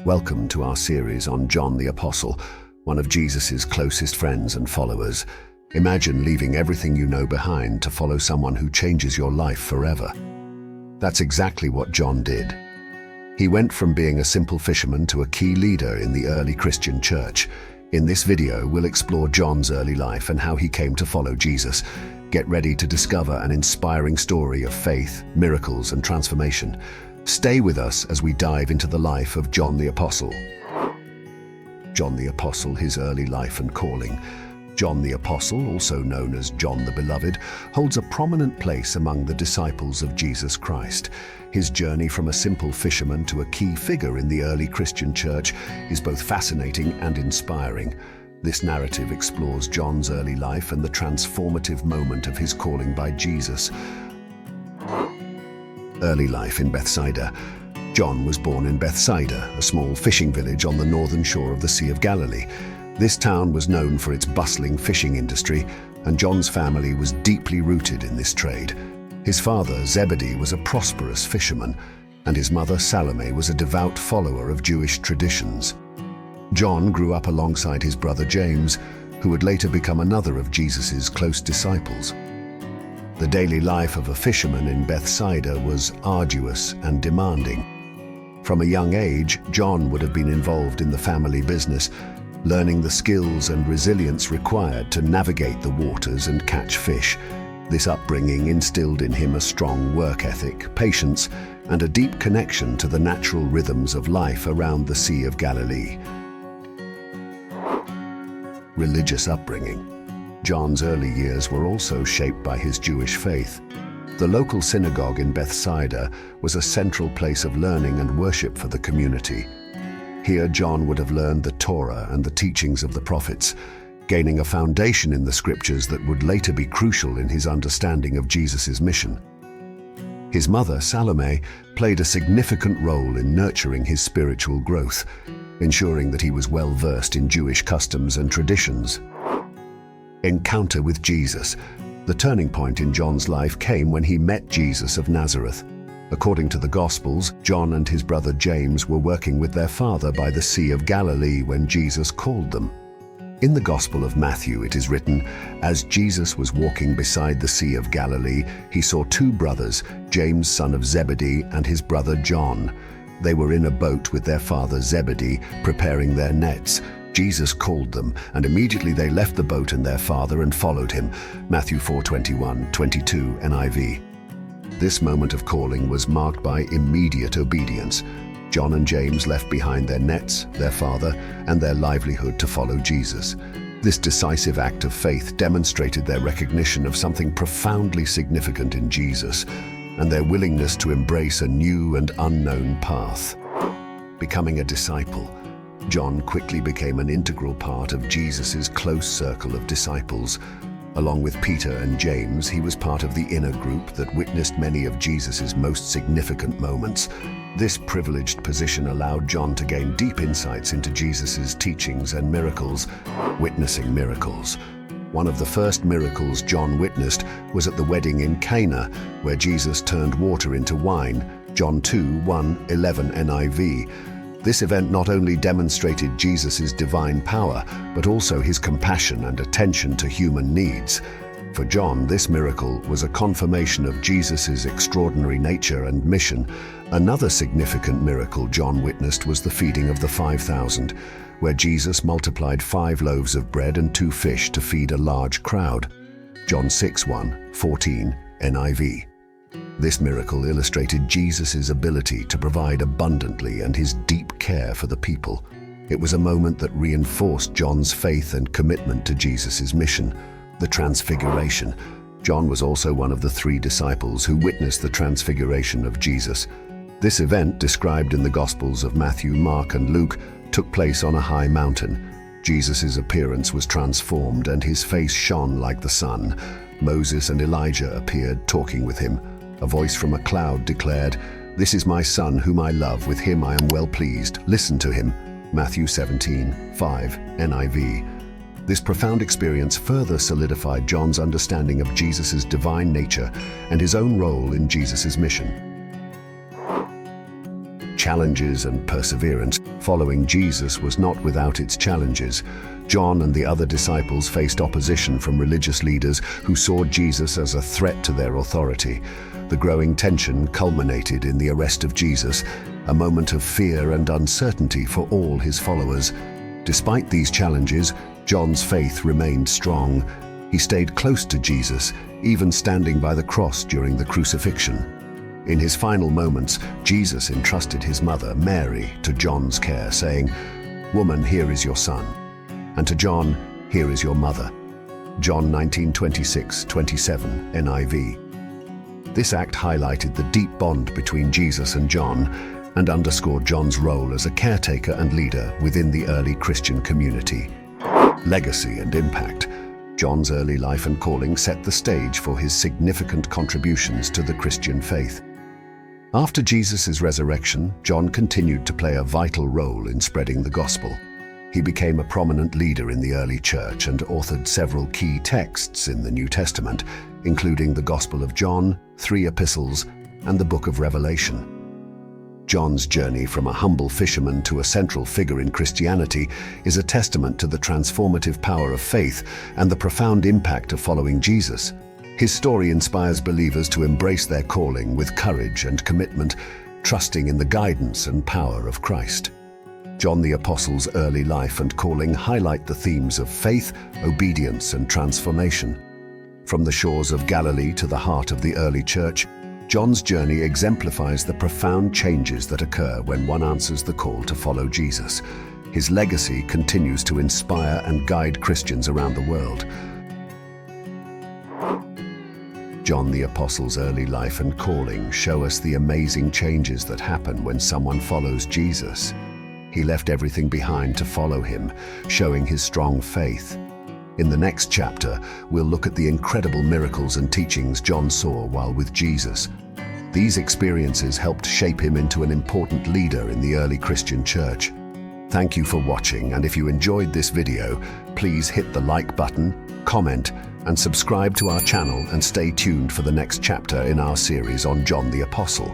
Welcome to our series on John the Apostle, one of Jesus' closest friends and followers. Imagine leaving everything you know behind to follow someone who changes your life forever. That's exactly what John did. He went from being a simple fisherman to a key leader in the early Christian church. In this video, we'll explore John's early life and how he came to follow Jesus. Get ready to discover an inspiring story of faith, miracles, and transformation. Stay with us as we dive into the life of John the Apostle. John the Apostle, his early life and calling. John the Apostle, also known as John the Beloved, holds a prominent place among the disciples of Jesus Christ. His journey from a simple fisherman to a key figure in the early Christian church is both fascinating and inspiring. This narrative explores John's early life and the transformative moment of his calling by Jesus. Early life in Bethsaida. John was born in Bethsaida, a small fishing village on the northern shore of the Sea of Galilee. This town was known for its bustling fishing industry, and John's family was deeply rooted in this trade. His father, Zebedee, was a prosperous fisherman, and his mother, Salome, was a devout follower of Jewish traditions. John grew up alongside his brother James, who would later become another of Jesus' close disciples. The daily life of a fisherman in Bethsaida was arduous and demanding. From a young age, John would have been involved in the family business, learning the skills and resilience required to navigate the waters and catch fish. This upbringing instilled in him a strong work ethic, patience, and a deep connection to the natural rhythms of life around the Sea of Galilee. Religious upbringing. John's early years were also shaped by his Jewish faith. The local synagogue in Bethsaida was a central place of learning and worship for the community. Here, John would have learned the Torah and the teachings of the prophets, gaining a foundation in the scriptures that would later be crucial in his understanding of Jesus' mission. His mother, Salome, played a significant role in nurturing his spiritual growth, ensuring that he was well versed in Jewish customs and traditions. Encounter with Jesus. The turning point in John's life came when he met Jesus of Nazareth. According to the Gospels, John and his brother James were working with their father by the Sea of Galilee when Jesus called them. In the Gospel of Matthew, it is written, "As Jesus was walking beside the Sea of Galilee, he saw two brothers, James son of Zebedee and his brother John. They were in a boat with their father Zebedee, preparing their nets. Jesus called them, and immediately they left the boat and their father and followed him." Matthew 4:21-22 NIV. This moment of calling was marked by immediate obedience. John and James left behind their nets, their father, and their livelihood to follow Jesus. This decisive act of faith demonstrated their recognition of something profoundly significant in Jesus, and their willingness to embrace a new and unknown path. Becoming a disciple. John quickly became an integral part of Jesus' close circle of disciples. Along with Peter and James, he was part of the inner group that witnessed many of Jesus' most significant moments. This privileged position allowed John to gain deep insights into Jesus' teachings and miracles. Witnessing miracles. One of the first miracles John witnessed was at the wedding in Cana, where Jesus turned water into wine. John 2:1-11 NIV. This event not only demonstrated Jesus' divine power, but also his compassion and attention to human needs. For John, this miracle was a confirmation of Jesus' extraordinary nature and mission. Another significant miracle John witnessed was the feeding of the 5,000, where Jesus multiplied 5 loaves of bread and 2 fish to feed a large crowd. John 6:1-14 NIV. This miracle illustrated Jesus' ability to provide abundantly and his deep care for the people. It was a moment that reinforced John's faith and commitment to Jesus' mission. The Transfiguration. John was also one of the 3 disciples who witnessed the Transfiguration of Jesus. This event, described in the Gospels of Matthew, Mark, and Luke, took place on a high mountain. Jesus' appearance was transformed and his face shone like the sun. Moses and Elijah appeared talking with him. A voice from a cloud declared, "This is my son whom I love, with him I am well pleased. Listen to him." Matthew 17:5 NIV. This profound experience further solidified John's understanding of Jesus' divine nature and his own role in Jesus' mission. challenges and perseverance, following Jesus was not without its challenges. John and the other disciples faced opposition from religious leaders who saw Jesus as a threat to their authority. The growing tension culminated in the arrest of Jesus, a moment of fear and uncertainty for all his followers. Despite these challenges, John's faith remained strong. He stayed close to Jesus, even standing by the cross during the crucifixion. In his final moments, Jesus entrusted his mother, Mary, to John's care, saying, "Woman, here is your son," and to John, "Here is your mother." John 19:26-27 NIV. This act highlighted the deep bond between Jesus and John and underscored John's role as a caretaker and leader within the early Christian community. Legacy and impact. John's early life and calling set the stage for his significant contributions to the Christian faith. After Jesus' resurrection, John continued to play a vital role in spreading the gospel. He became a prominent leader in the early church and authored several key texts in the New Testament, including the Gospel of John, 3 epistles, and the Book of Revelation. John's journey from a humble fisherman to a central figure in Christianity is a testament to the transformative power of faith and the profound impact of following Jesus. His story inspires believers to embrace their calling with courage and commitment, trusting in the guidance and power of Christ. John the Apostle's early life and calling highlight the themes of faith, obedience, and transformation. From the shores of Galilee to the heart of the early church, John's journey exemplifies the profound changes that occur when one answers the call to follow Jesus. His legacy continues to inspire and guide Christians around the world. John the Apostle's early life and calling show us the amazing changes that happen when someone follows Jesus. He left everything behind to follow him, showing his strong faith. In the next chapter, we'll look at the incredible miracles and teachings John saw while with Jesus. These experiences helped shape him into an important leader in the early Christian church. Thank you for watching, and if you enjoyed this video, please hit the like button, comment, and subscribe to our channel, and stay tuned for the next chapter in our series on John the Apostle.